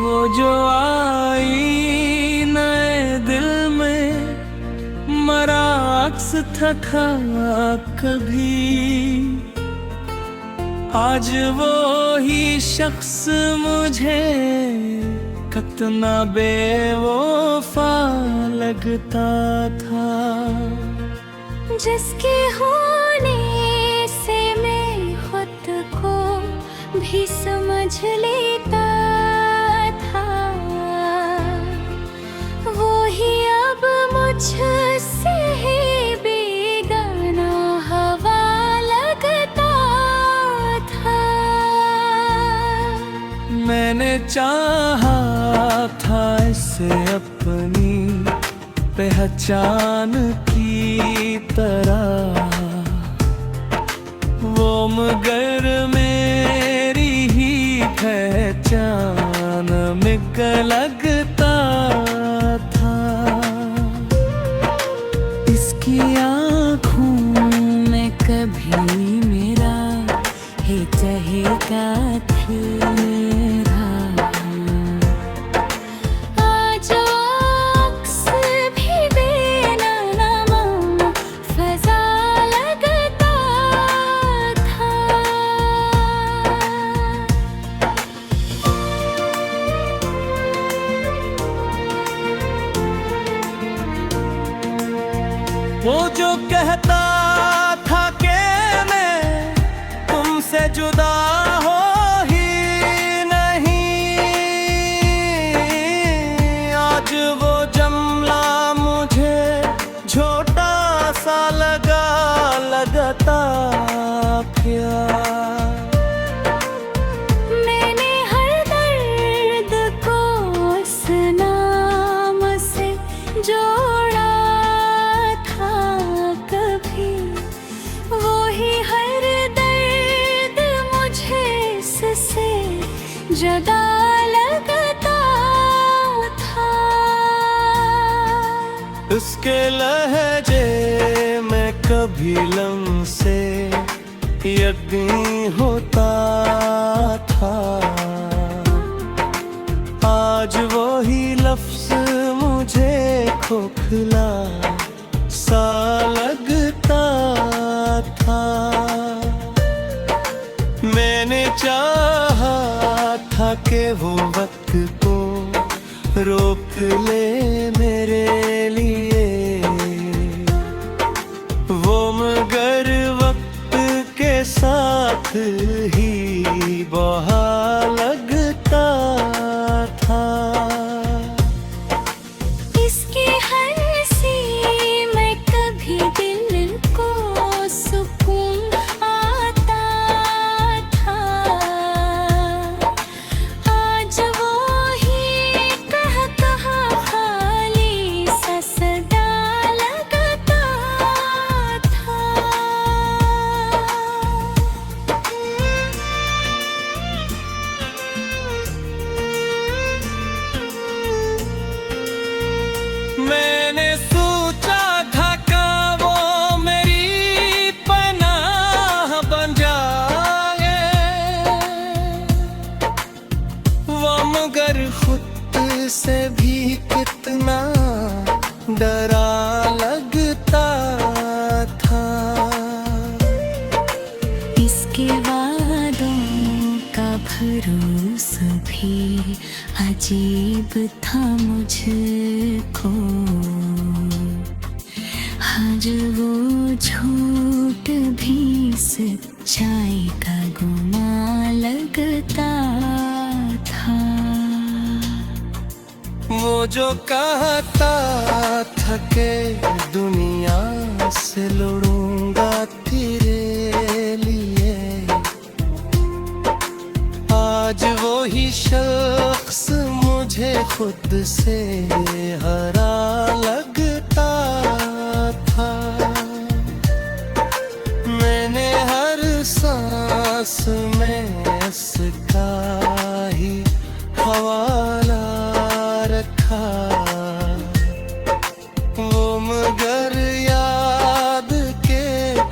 वो जो आई नए दिल में मरा अक्स था कभी, आज वो ही शख्स मुझे कितना बेवफा लगता था। जिसके होने से मैं खुद को भी समझ लेता था, वो ही अब मुझसे ही बेगाना हवा लगता था। मैंने चाहा था इसे अपनी पहचान की तरह, वो मगर मेरी ही पहचान में लगता था। इसकी आँखों में कभी मेरा है चहेता था। वो जो कहता था कि मैं तुमसे जुदा हो ही नहीं, आज वो जुमला मुझे छोटा सा लगता क्या। मैंने हर दर्द को उस नाम से जोड़ा था कभी, वो ही हर दर्द मुझे इससे जुदा लगता था। उसके लहजे में कभी लम्से यकीन होता था, आज वो ही लफ्ज़ मुझे खोखला सा लगता था। मैंने चाहा था कि वो वक्त को रोक ले मेरे लिए, वो मगर वक्त के साथ ही बहा लगता था। इसकी हंसी में कभी दिल को सुकून आता था, आज वो ही कहा खाली सा सदा लगता था। मैंने सोचा था कि वो मेरी पनाह बन जाए, वो मगर खुद से भी कितना डरा लगता था। इसके वादों का भरोसा भी अजीब था मुझको, आज वो झूठ भी सच्चाई का गुमा लगता था। वो जो कहता था कि दुनिया से लड़ूंगा तेरे लिए, आज वो ही शख्स मुझे खुद से हरा लगता था। मैंने हर सांस में इसका ही हवाला रखा, वो मगर याद के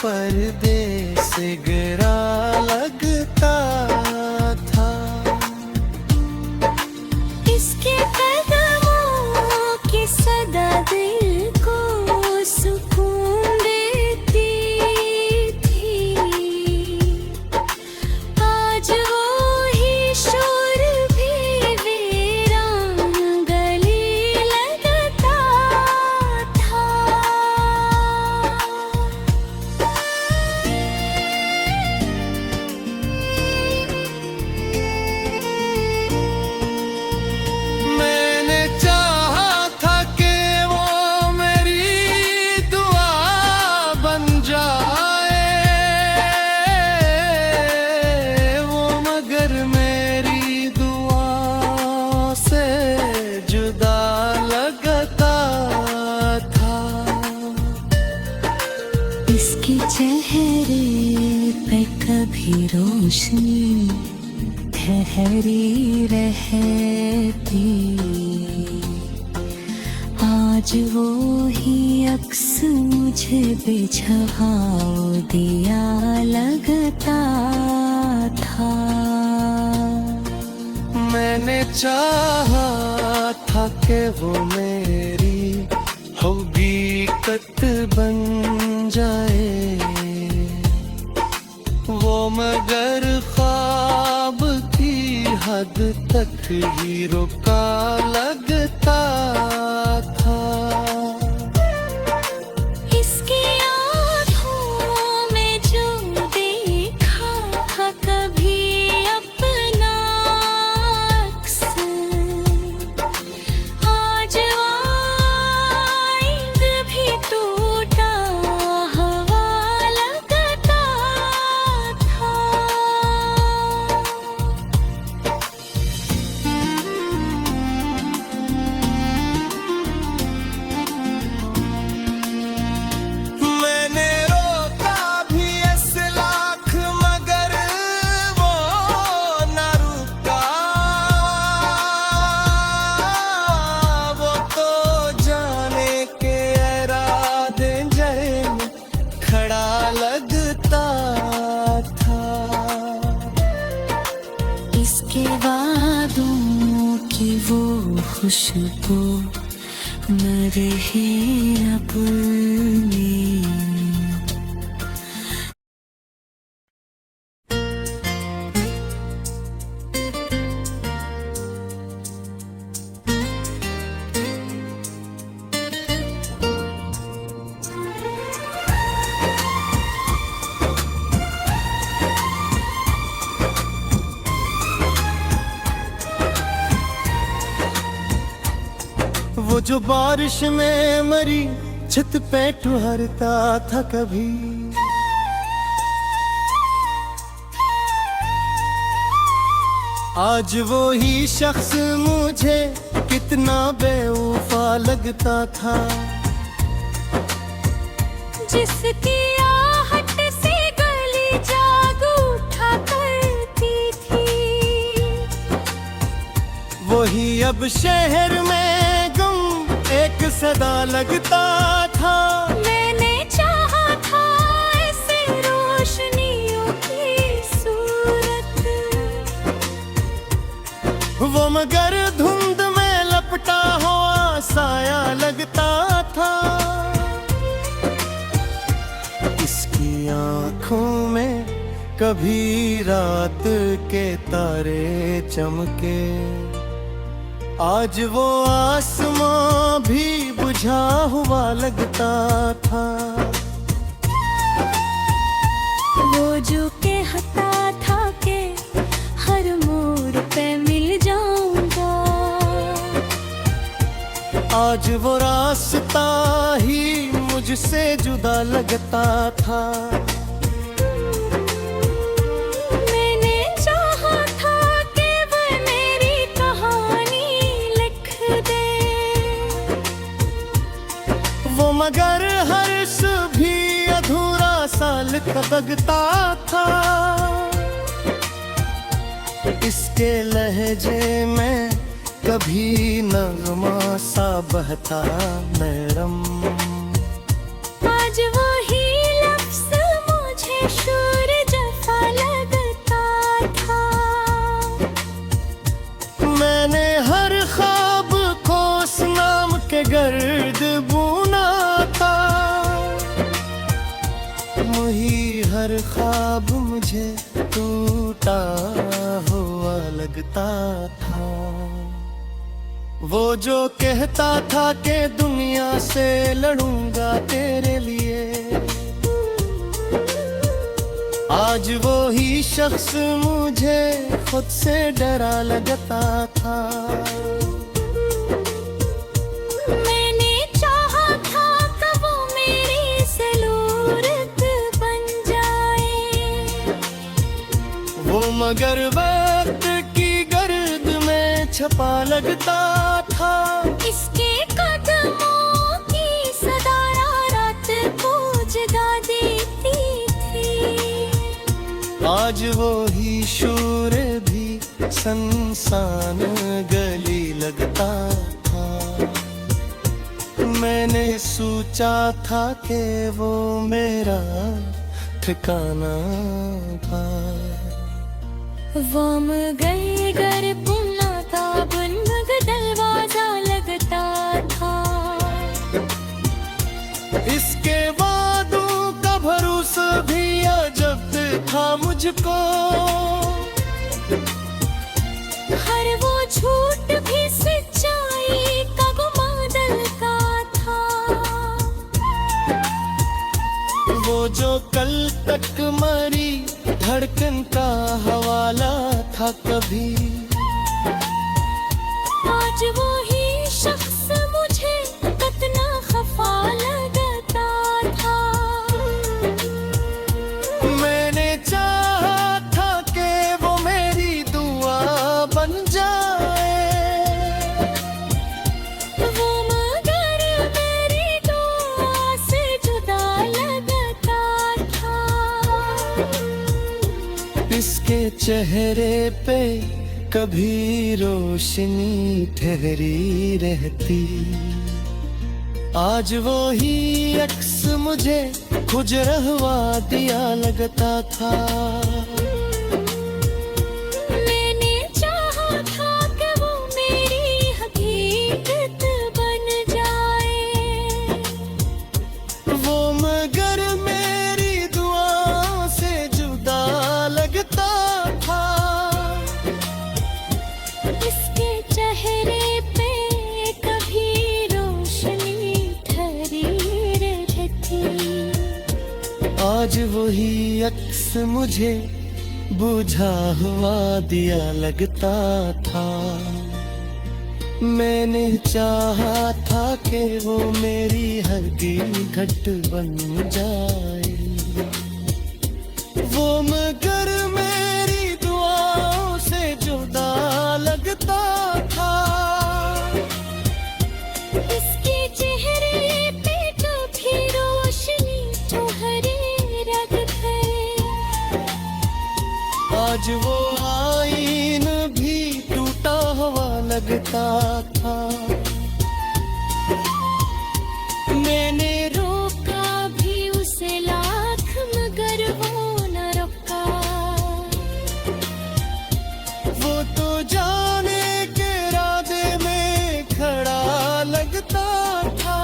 पर्दे से गिरा लगता था। चेहरे पे कभी रोशनी ठहरी रहती, आज वो ही अक्स मुझे बेछुहाव दिया लगता था। मैंने चाहा था कि वो मेरी हकीकत बन जाए, वो मगर ख्वाब की हद तक ही रुका लगता था। इसकी आँखों में जो देखा था कभी अपना अक्स, आज आइंद भी टूटा हवा लगता था। मैंने रोका भी 10 लाख मगर वो न रुका, वो तो जाने के इरादे जैन खड़ा लगता था। इसके वादों की वो खुशबू न रहे अपनी। वो जो बारिश में मरी छत पे ठहरता था कभी, आज वो ही शख्स मुझे कितना बेवफा लगता था। जिसकी आहट से गली जाग उठा करती थी, वही अब शहर में गम एक सदा लगता था। मैंने चाहा था ऐसे रोशनियों की सूरत, वो मगर धुंध में लपटा हुआ साया लगता था। इसकी आँखों में कभी रात के तारे चमके, आज वो आसमां भी बुझा हुआ लगता था। वो जो कहता था कि हर मोड़ पे मिल जाऊंगा, आज वो रास्ता ही मुझसे जुदा लगता था। मैंने चाहा था कि वो मेरी कहानी लिख दे, वो मगर हर्ष भी अधूरा सा लगता था। इसके लहजे में कभी नगमा सा बहता नरम, आज वही लफ्ज़ मुझे शोर जफा लगता था। मैंने हर ख्वाब को उस नाम के गर्द बुना था। वही हर ख्वाब मुझे टूटा हुआ लगता था। वो जो कहता था कि दुनिया से लड़ूंगा तेरे लिए, आज वो ही शख्स मुझे खुद से डरा लगता था। मैंने चाहा था कि वो मेरी ज़रूरत बन जाए, वो मगर वक्त की गर्द में छपा लगता था। इसके कदमों की सदा रात को जगा देती आज वो ही शूर भी संसान गली लगता था। मैंने सोचा था कि वो मेरा ठिकाना था। वाम गए घर पुन्हा ताबन मग दरवाजा लगता था। इसके वादों का भरोसा भी अजब था मुझको। हर वो झूठ भी सच्चाई का गुमादल का था। वो जो कल तक मरी धड़कन का हवाला था कभी। आज वो ही शख्स मुझे कितना खफा लगता था। मैंने चाहा था कि वो मेरी दुआ बन जाए। वो मगर मेरी दुआ से जुदा लगता था। इसके चेहरे पे कभी रोशनी ठहरी रहती। आज वो ही अक्स मुझे खुद रहवा दिया लगता था। मैंने चाहा था कि वो मेरी हकीकत बन जाए। वो मगर मेरी दुआ से जुदा लगता था। इसके चेहरे पे कभी रोशनी ठहरी रहती। आज वही अक्स मुझे बुझा हुआ दिया लगता था। मैंने चाहा था कि वो मेरी हर घट बन जाए। वो मगर मेरी दुआओं से जुदा लगता था। इसके चेहरे पे कभी रोशनी ठहरी रहती। आज वो आईन भी टूटा हुआ लगता था। मैंने रोका भी उसे लाख मगर वो न रुका। वो तो जाने के इरादे में खड़ा लगता था।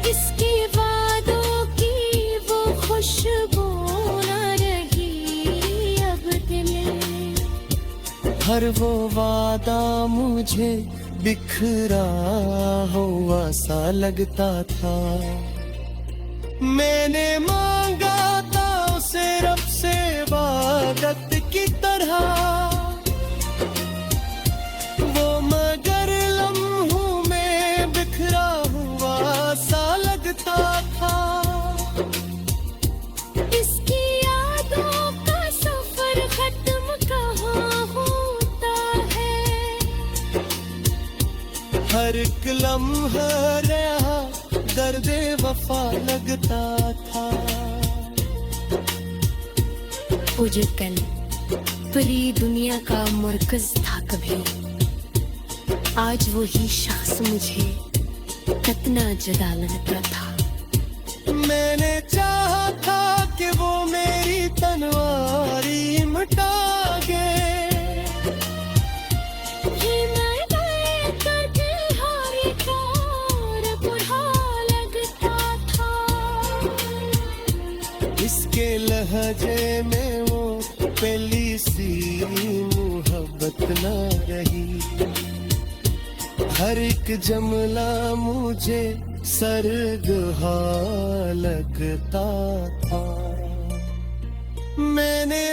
इसके वादों की वो खुशबू न रही अब दिल। हर वो वादा मुझे बिखरा हुआ सा लगता था। मैंने मांगा था उसे रब से इबादत की तरह। वो मगर लम्हों में बिखरा हुआ सा लगता था। इसकी यादों का सफर खत्म कहाँ होता है। हर एक लम्हा रहा दर्दे वफा लगता था। वो जो कल पूरी दुनिया का मरकज था कभी। आज वो ही शख्स मुझे कितना जुदा लगता था। मैंने चाहा था कि वो मेरी तनवारी मिटा गे। ये मैं गए करके हारी का और बुरा लगता था। इसके लहजे में वो पहली सी मोहब्बत न रही। हर एक जमला मुझे सरगहा लगता था। मैंने